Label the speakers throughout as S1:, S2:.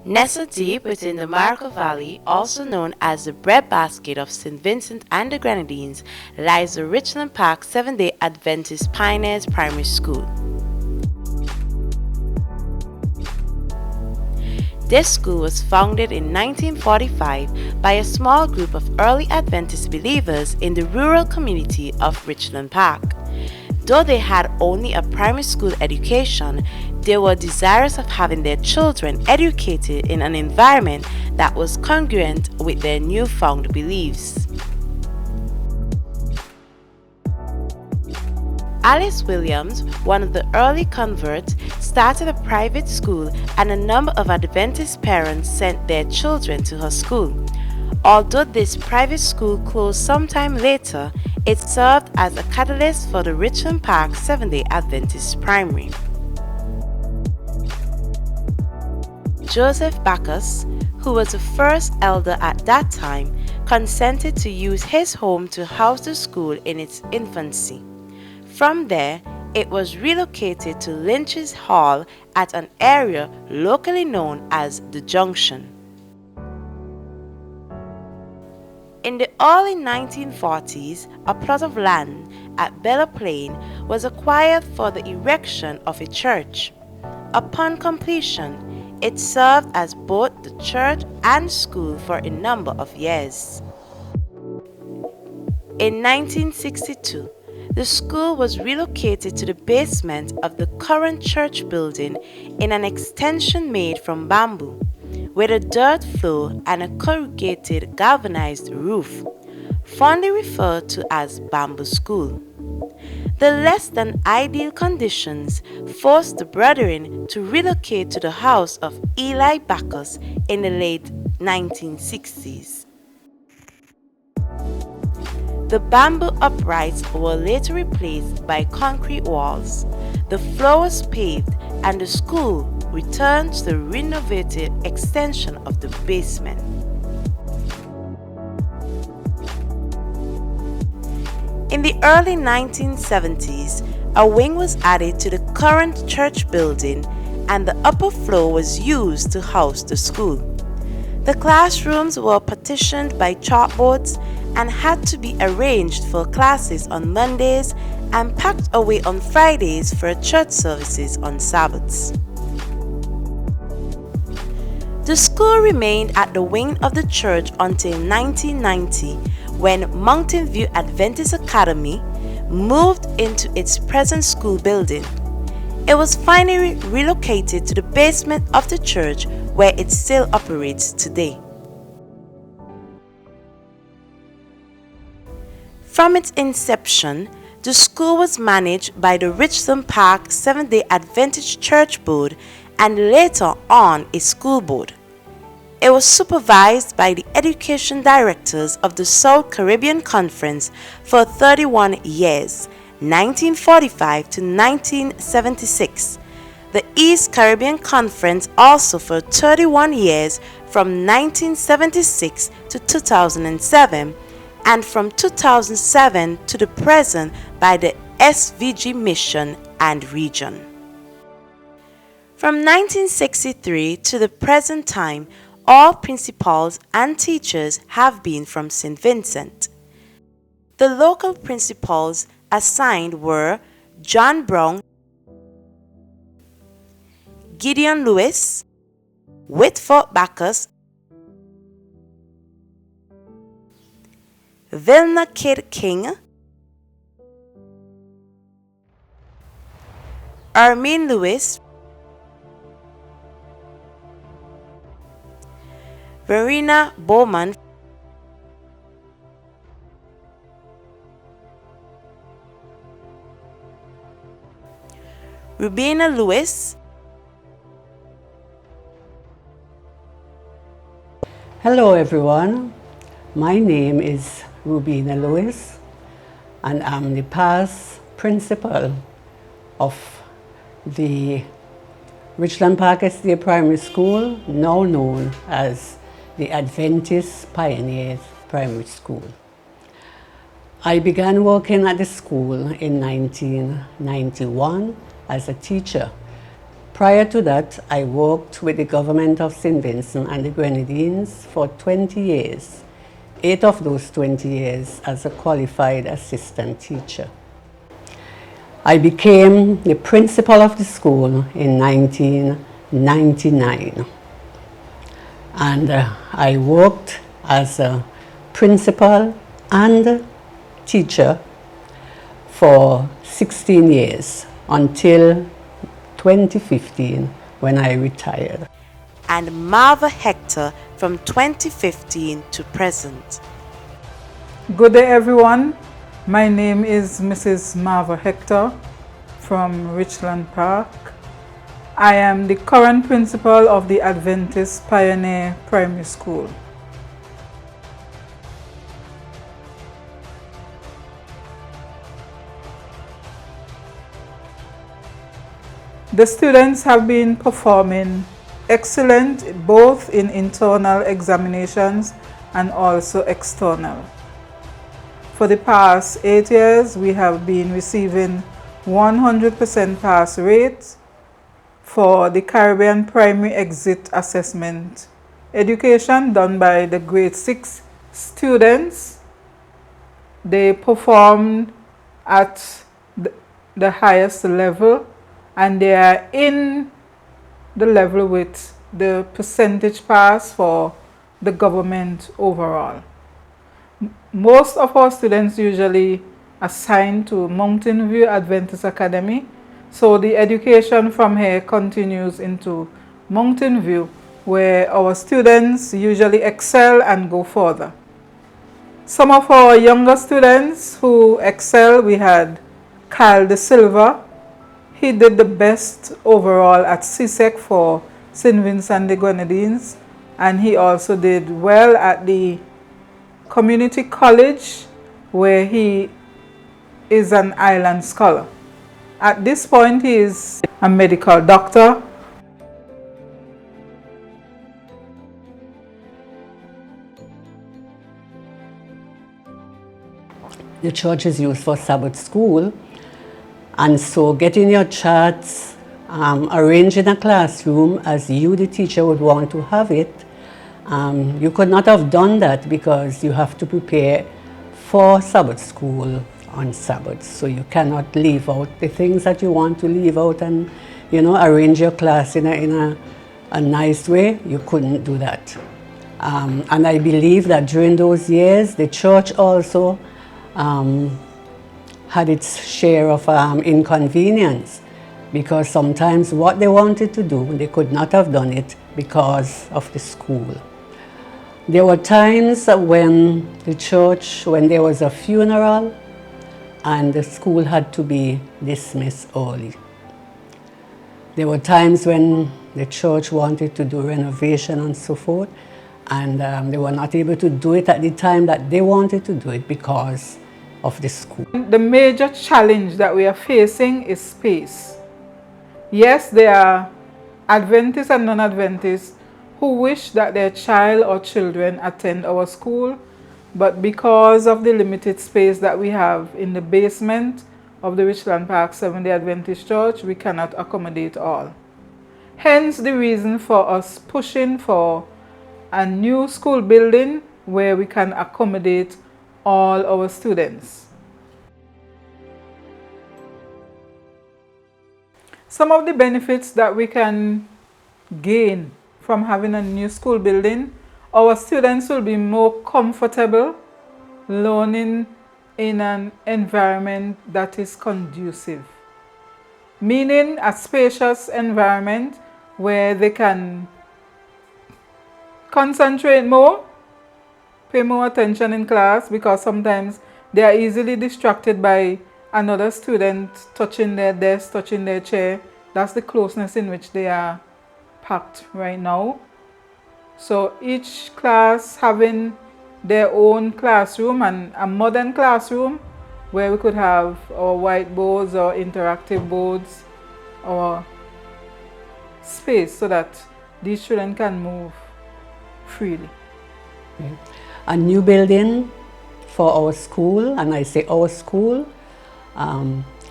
S1: Nestled deep within the Marco Valley, also known as the breadbasket of St. Vincent and the Grenadines, lies the Richland Park Seventh-day Adventist Pioneers Primary School. This school was founded in 1945 by a small group of early Adventist believers in the rural community of Richland Park. Though they had only a primary school education, they were desirous of having their children educated in an environment that was congruent with their newfound beliefs. Alice Williams, one of the early converts, started a private school, and a number of Adventist parents sent their children to her school. Although this private school closed sometime later, it served as a catalyst for the Richland Park Seventh-day Adventist Primary. Joseph Backus, who was the first elder at that time, consented to use his home to house the school in its infancy. From there, it was relocated to Lynch's Hall at an area locally known as the Junction. In the early 1940s, a plot of land at Bella Plain was acquired for the erection of a church. Upon completion, it served as both the church and school for a number of years. In 1962, the school was relocated to the basement of the current church building in an extension made from bamboo, with a dirt floor and a corrugated galvanized roof, fondly referred to as Bamboo School. The less than ideal conditions forced the brethren to relocate to the house of Eli Backus in the late 1960s. The bamboo uprights were later replaced by concrete walls. The floor was paved, and the school returned to the renovated extension of the basement. In the early 1970s, a wing was added to the current church building, and the upper floor was used to house the school. The classrooms were partitioned by chalkboards and had to be arranged for classes on Mondays and packed away on Fridays for church services on Sabbaths. The school remained at the wing of the church until 1990, when Mountain View Adventist Academy moved into its present school building. It was finally relocated to the basement of the church, where it still operates today. From its inception, the school was managed by the Richland Park Seventh-day Adventist Church Board and later on a school board. It was supervised by the education directors of the South Caribbean Conference for 31 years, 1945 to 1976. The East Caribbean Conference also for 31 years, from 1976 to 2007, and from 2007 to the present by the SVG Mission and Region. From 1963 to the present time, all principals and teachers have been from St. Vincent. The local principals assigned were John Brown, Gideon Lewis, Whitford Backus, Vilna Kidd King, Armin Lewis, Verena Bowman, Rubina Lewis.
S2: Hello everyone, my name is Rubina Lewis and I'm the past principal of the Richland Park Estate Primary School, now known as the Adventist Pioneers Primary School. I began working at the school in 1991 as a teacher Prior to that, I worked with the government of St. Vincent and the Grenadines for 20 years, 8 of those 20 years as a qualified assistant teacher. I became the principal of the school in 1999, and I worked as a principal and teacher for 16 years until 2015 when I retired.
S1: And Marva Hector from 2015 to present.
S3: Good day everyone. My name is Mrs. Marva Hector from Richland Park. I am the current principal of the Adventist Pioneer Primary School. The students have been performing excellent both in internal examinations and also external. For the past 8 years, we have been receiving 100% pass rate for the Caribbean Primary Exit Assessment education done by the grade 6 students. They performed at the highest level, and they are in the level with the percentage pass for the government overall. Most of our students usually assigned to Mountain View Adventist Academy, so the education from here continues into Mountain View, where our students usually excel and go further. Some of our younger students who excel, we had Kyle De Silva. He did the best overall at CSEC for St. Vincent the Grenadines, and he also did well at the community college where he is an island scholar. At this point, he is a medical doctor.
S2: The church is used for Sabbath school, and so getting your charts arranged in a classroom as you, the teacher, would want to have it, you could not have done that because you have to prepare for Sabbath school on Sabbath. So you cannot leave out the things that you want to leave out and, arrange your class in a nice way. You couldn't do that. And I believe that during those years, the church also had its share of inconvenience, because sometimes what they wanted to do, they could not have done it because of the school. There were times when the church, when there was a funeral and the school had to be dismissed early. There were times when the church wanted to do renovation and so forth, and they were not able to do it at the time that they wanted to do it because of the school.
S3: The major challenge that we are facing is space. Yes, there are Adventists and non-Adventists who wish that their child or children attend our school, but because of the limited space that we have in the basement of the Richland Park Seventh-day Adventist Church, we cannot accommodate all. Hence the reason for us pushing for a new school building where we can accommodate all our students. Some of the benefits that we can gain from having a new school building: our students will be more comfortable learning in an environment that is conducive, meaning a spacious environment where they can concentrate more, pay more attention in class, because sometimes they are easily distracted by another student touching their desk, touching their chair. That's the closeness in which they are packed right now. So each class having their own classroom, and a modern classroom where we could have our whiteboards or interactive boards or space so that these children can move freely.
S2: A new building for our school, and I say our school,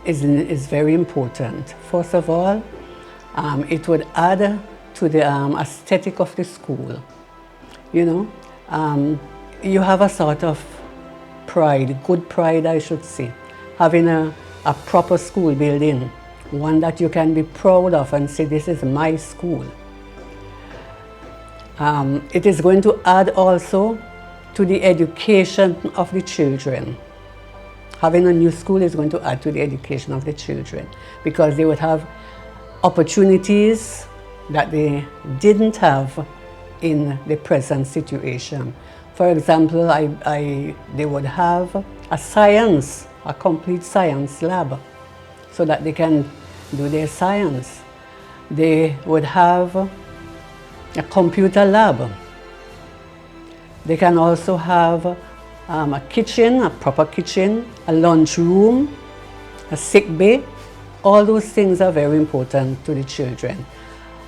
S2: is very important. First of all, It would add to the aesthetic of the school. You know, you have a sort of pride, good pride I should say, having a proper school building, one that you can be proud of and say, this is my school. It is going to add also to the education of the children. Having a new school is going to add to the education of the children because they would have opportunities that they didn't have in the present situation. For example, they would have a complete science lab so that they can do their science. They would have a computer lab. They can also have a kitchen, a proper kitchen, a lunch room, a sick bay. All those things are very important to the children.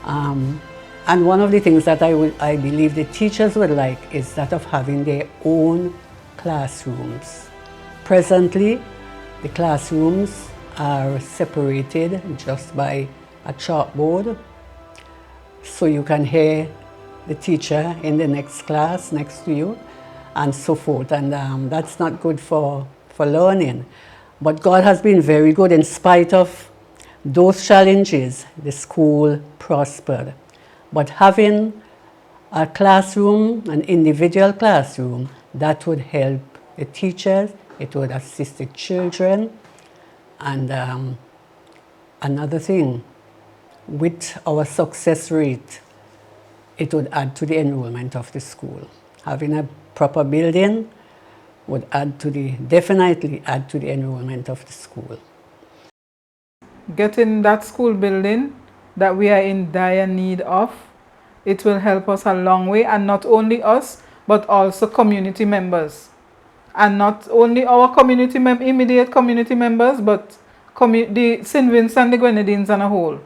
S2: And one of the things that I believe the teachers would like is that of having their own classrooms. Presently, the classrooms are separated just by a chalkboard, so you can hear the teacher in the next class next to you and so forth, and that's not good for learning. But God has been very good. In spite of those challenges, the school prospered. But having a classroom, an individual classroom, that would help the teachers, it would assist the children. And another thing, with our success rate, it would add to the enrollment of the school. Having a proper building would definitely add to the enrollment of the school.
S3: Getting that school building that we are in dire need of, it will help us a long way, and not only us, but also community members. And not only our immediate community members, but the St. Vincent and the Grenadines on a whole.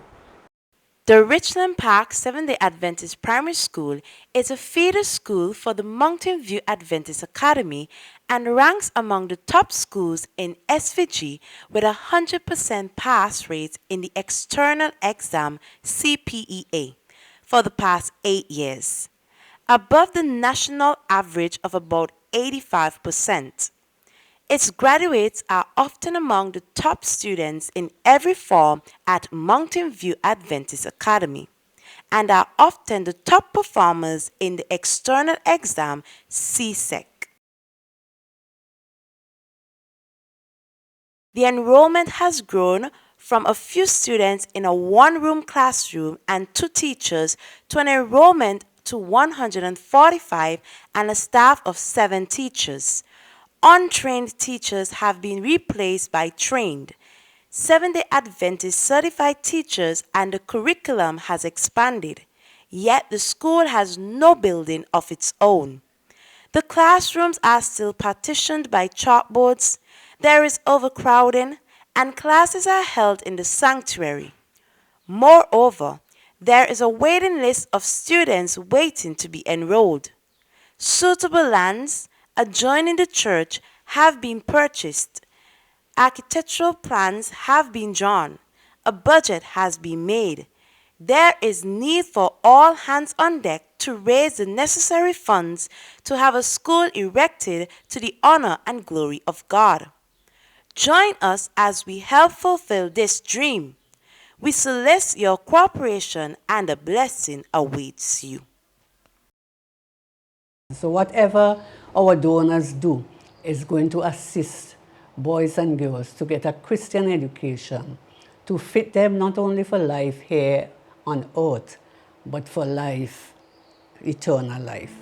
S1: The Richland Park Seventh-day Adventist Primary School is a feeder school for the Mountain View Adventist Academy and ranks among the top schools in SVG with a 100% pass rate in the external exam CPEA for the past 8 years, above the national average of about 85%. Its graduates are often among the top students in every form at Mountain View Adventist Academy and are often the top performers in the external exam CSEC. The enrollment has grown from a few students in a one-room classroom and 2 teachers to an enrollment to 145 and a staff of 7 teachers. Untrained teachers have been replaced by trained Seventh-day Adventist certified teachers, and the curriculum has expanded, yet the school has no building of its own. The classrooms are still partitioned by chalkboards, there is overcrowding, and classes are held in the sanctuary. Moreover, there is a waiting list of students waiting to be enrolled. Suitable lands adjoining the church have been purchased. Architectural plans have been drawn. A budget has been made. There is need for all hands on deck to raise the necessary funds to have a school erected to the honor and glory of God. Join us as we help fulfill this dream. We solicit your cooperation, and a blessing awaits you.
S2: So whatever our donors do is going to assist boys and girls to get a Christian education, to fit them not only for life here on earth, but for life, eternal life.